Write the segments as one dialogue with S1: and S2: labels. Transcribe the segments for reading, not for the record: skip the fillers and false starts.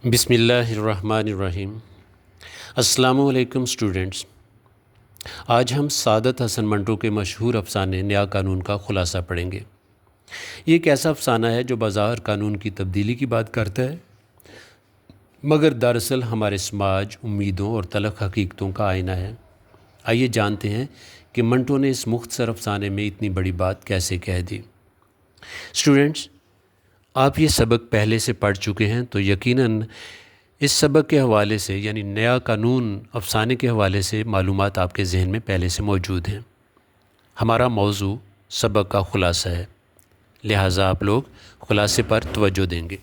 S1: بسم اللہ الرحمن الرحیم۔ السلام علیکم اسٹوڈنٹس، آج ہم سعادت حسن منٹو کے مشہور افسانے نیا قانون کا خلاصہ پڑھیں گے۔ یہ ایک ایسا افسانہ ہے جو بظاہر قانون کی تبدیلی کی بات کرتا ہے، مگر دراصل ہمارے سماج، امیدوں اور تلخ حقیقتوں کا آئینہ ہے۔ آئیے جانتے ہیں کہ منٹو نے اس مختصر افسانے میں اتنی بڑی بات کیسے کہہ دی۔ اسٹوڈنٹس، آپ یہ سبق پہلے سے پڑھ چکے ہیں تو یقیناً اس سبق کے حوالے سے یعنی نیا قانون افسانے کے حوالے سے معلومات آپ کے ذہن میں پہلے سے موجود ہیں۔ ہمارا موضوع سبق کا خلاصہ ہے، لہٰذا آپ لوگ خلاصے پر توجہ دیں گے۔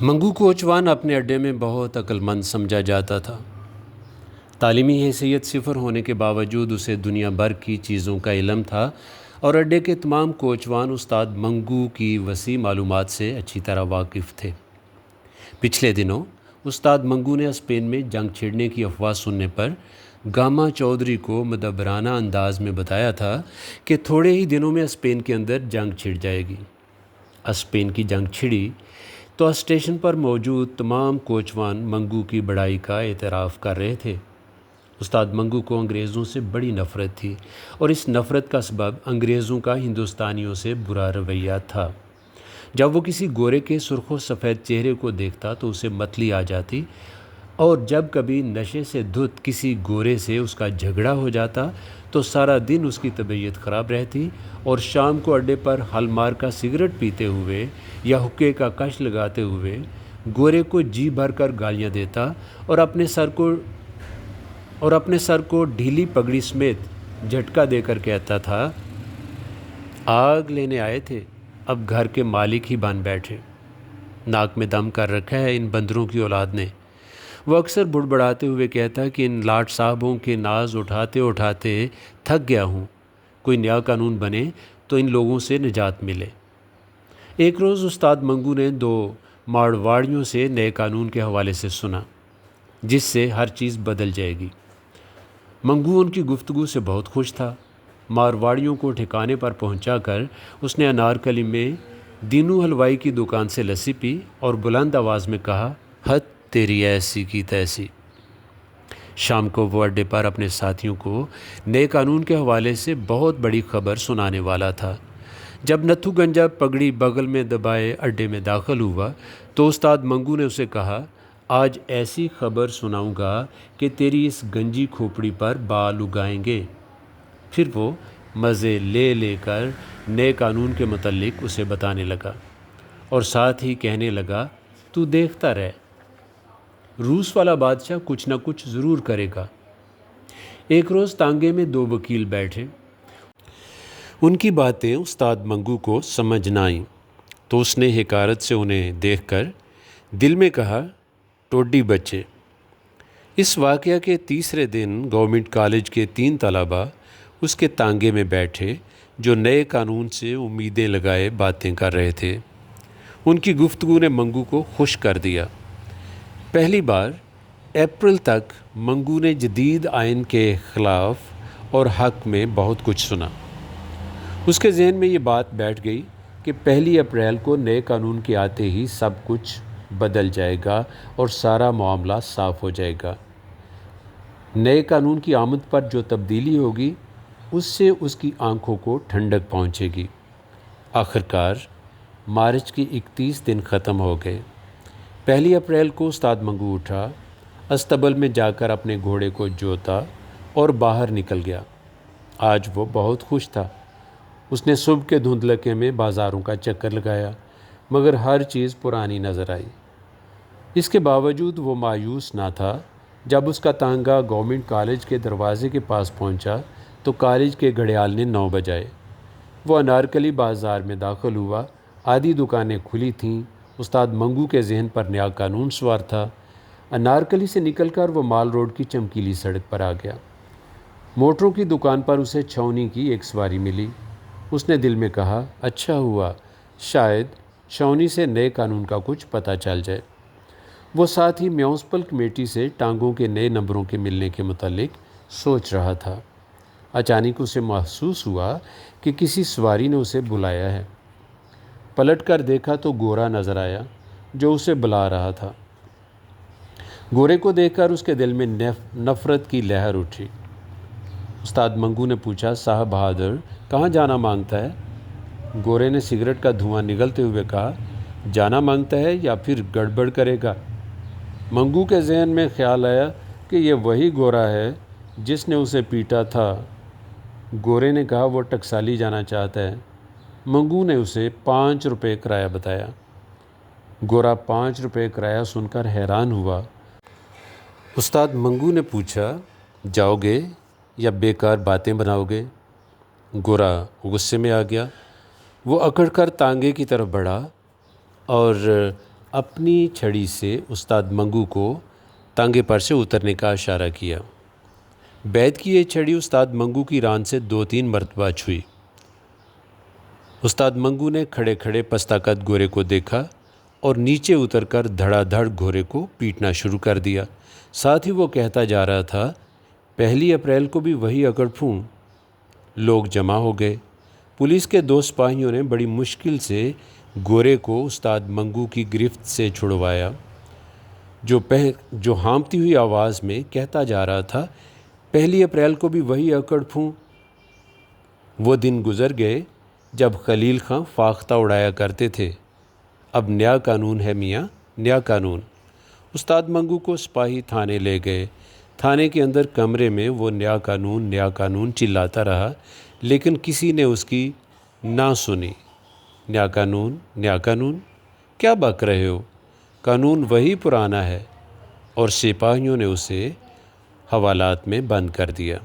S1: منگو کوچوان اپنے اڈے میں بہت عقل مند سمجھا جاتا تھا۔ تعلیمی حیثیت صفر ہونے کے باوجود اسے دنیا بھر کی چیزوں کا علم تھا اور اڈے کے تمام کوچوان استاد منگو کی وسیع معلومات سے اچھی طرح واقف تھے۔ پچھلے دنوں استاد منگو نے اسپین میں جنگ چھڑنے کی افواہ سننے پر گاما چودھری کو مدبرانہ انداز میں بتایا تھا کہ تھوڑے ہی دنوں میں اسپین کے اندر جنگ چھڑ جائے گی۔ اسپین کی جنگ چھڑی تو اسٹیشن پر موجود تمام کوچوان منگو کی بڑائی کا اعتراف کر رہے تھے۔ استاد منگو کو انگریزوں سے بڑی نفرت تھی اور اس نفرت کا سبب انگریزوں کا ہندوستانیوں سے برا رویہ تھا۔ جب وہ کسی گورے کے سرخ و سفید چہرے کو دیکھتا تو اسے متلی آ جاتی، اور جب کبھی نشے سے دھت کسی گورے سے اس کا جھگڑا ہو جاتا تو سارا دن اس کی طبیعت خراب رہتی اور شام کو اڈے پر ہل مار کا سگریٹ پیتے ہوئے یا حقے کا کش لگاتے ہوئے گورے کو جی بھر کر گالیاں دیتا اور اپنے سر کو ڈھیلی پگڑی سمیت جھٹکا دے کر کہتا تھا، آگ لینے آئے تھے، اب گھر کے مالک ہی بن بیٹھے۔ ناک میں دم کر رکھا ہے ان بندروں کی اولاد نے۔ وہ اکثر بڑبڑاتے ہوئے کہتا کہ ان لاٹ صاحبوں کے ناز اٹھاتے اٹھاتے تھک گیا ہوں، کوئی نیا قانون بنے تو ان لوگوں سے نجات ملے۔ ایک روز استاد منگو نے دو مارواڑیوں سے نئے قانون کے حوالے سے سنا، جس سے ہر چیز بدل جائے گی۔ منگو ان کی گفتگو سے بہت خوش تھا۔ مارواڑیوں کو ٹھکانے پر پہنچا کر اس نے انارکلی میں دینو حلوائی کی دکان سے لسی پی اور بلند آواز میں کہا، حد تیری ایسی کی تیسی۔ شام کو وہ اڈے پر اپنے ساتھیوں کو نئے قانون کے حوالے سے بہت بڑی خبر سنانے والا تھا۔ جب نتھو گنجا پگڑی بغل میں دبائے اڈے میں داخل ہوا تو استاد منگو نے اسے کہا، آج ایسی خبر سناؤں گا کہ تیری اس گنجی کھوپڑی پر بال اگائیں گے۔ پھر وہ مزے لے لے کر نئے قانون کے متعلق اسے بتانے لگا اور ساتھ ہی کہنے لگا، تو دیکھتا رہ، روس والا بادشاہ کچھ نہ کچھ ضرور کرے گا۔ ایک روز تانگے میں دو وکیل بیٹھے، ان کی باتیں استاد منگو کو سمجھ نہ آئیں تو اس نے حقارت سے انہیں دیکھ کر دل میں کہا، ٹوڈی بچے۔ اس واقعہ کے تیسرے دن گورنمنٹ کالج کے 3 طلباء اس کے تانگے میں بیٹھے جو نئے قانون سے امیدیں لگائے باتیں کر رہے تھے۔ ان کی گفتگو نے منگو کو خوش کر دیا۔ پہلی بار اپریل تک منگو نے جدید آئین کے خلاف اور حق میں بہت کچھ سنا۔ اس کے ذہن میں یہ بات بیٹھ گئی کہ 1 اپریل کو نئے قانون کے آتے ہی سب کچھ بدل جائے گا اور سارا معاملہ صاف ہو جائے گا۔ نئے قانون کی آمد پر جو تبدیلی ہوگی اس سے اس کی آنکھوں کو ٹھنڈک پہنچے گی۔ آخرکار مارچ کے 31 دن ختم ہو گئے۔ 1 اپریل کو استاد منگو اٹھا، استبل میں جا کر اپنے گھوڑے کو جوتا اور باہر نکل گیا۔ آج وہ بہت خوش تھا۔ اس نے صبح کے دھندلکے میں بازاروں کا چکر لگایا، مگر ہر چیز پرانی نظر آئی۔ اس کے باوجود وہ مایوس نہ تھا۔ جب اس کا تانگا گورنمنٹ کالج کے دروازے کے پاس پہنچا تو کالج کے گھڑیال نے 9 بجائے۔ وہ انارکلی بازار میں داخل ہوا، آدھی دکانیں کھلی تھیں۔ استاد منگو کے ذہن پر نیا قانون سوار تھا۔ انارکلی سے نکل کر وہ مال روڈ کی چمکیلی سڑک پر آ گیا۔ موٹروں کی دکان پر اسے چھاؤنی کی ایک سواری ملی۔ اس نے دل میں کہا، اچھا ہوا، شاید چھاؤنی سے نئے قانون کا کچھ پتہ چل جائے۔ وہ ساتھ ہی میونسپل کمیٹی سے ٹانگوں کے نئے نمبروں کے ملنے کے متعلق سوچ رہا تھا۔ اچانک اسے محسوس ہوا کہ کسی سواری نے اسے بلایا ہے۔ پلٹ کر دیکھا تو گورا نظر آیا جو اسے بلا رہا تھا۔ گورے کو دیکھ کر اس کے دل میں نفرت کی لہر اٹھی۔ استاد منگو نے پوچھا، صاحب بہادر کہاں جانا مانگتا ہے؟ گورے نے سگریٹ کا دھواں نگلتے ہوئے کہا، جانا مانگتا ہے یا پھر گڑبڑ کرے گا؟ منگو کے ذہن میں خیال آیا کہ یہ وہی گورا ہے جس نے اسے پیٹا تھا۔ گورے نے کہا، وہ ٹکسالی جانا چاہتا ہے۔ منگو نے اسے 5 روپے کرایہ بتایا۔ گورا 5 روپے کرایہ سن کر حیران ہوا۔ استاد منگو نے پوچھا، جاؤ گے یا بیکار باتیں بناؤ گے؟ گورا غصے میں آ گیا۔ وہ اکڑ کر تانگے کی طرف بڑھا اور اپنی چھڑی سے استاد منگو کو تانگے پر سے اترنے کا اشارہ کیا۔ بیت کی یہ چھڑی استاد منگو کی ران سے 2-3 مرتبہ چھوئی۔ استاد منگو نے کھڑے کھڑے پستاکت گورے کو دیکھا اور نیچے اتر کر دھڑا دھڑ گورے کو پیٹنا شروع کر دیا۔ ساتھ ہی وہ کہتا جا رہا تھا، 1 اپریل کو بھی وہی اکڑ پھون۔ لوگ جمع ہو گئے۔ پولیس کے 2 سپاہیوں نے بڑی مشکل سے گورے کو استاد منگو کی گرفت سے چھڑوایا، جو ہانپتی ہوئی آواز میں کہتا جا رہا تھا، 1 اپریل کو بھی وہی اکڑ پھون۔ وہ دن گزر گئے جب خلیل خاں فاختہ اڑایا کرتے تھے۔ اب نیا قانون ہے میاں، نیا قانون۔ استاد منگو کو سپاہی تھانے لے گئے۔ تھانے کے اندر کمرے میں وہ نیا قانون چلاتا رہا، لیکن کسی نے اس کی نہ سنی۔ نیا قانون کیا بک رہے ہو؟ قانون وہی پرانا ہے۔ اور سپاہیوں نے اسے حوالات میں بند کر دیا۔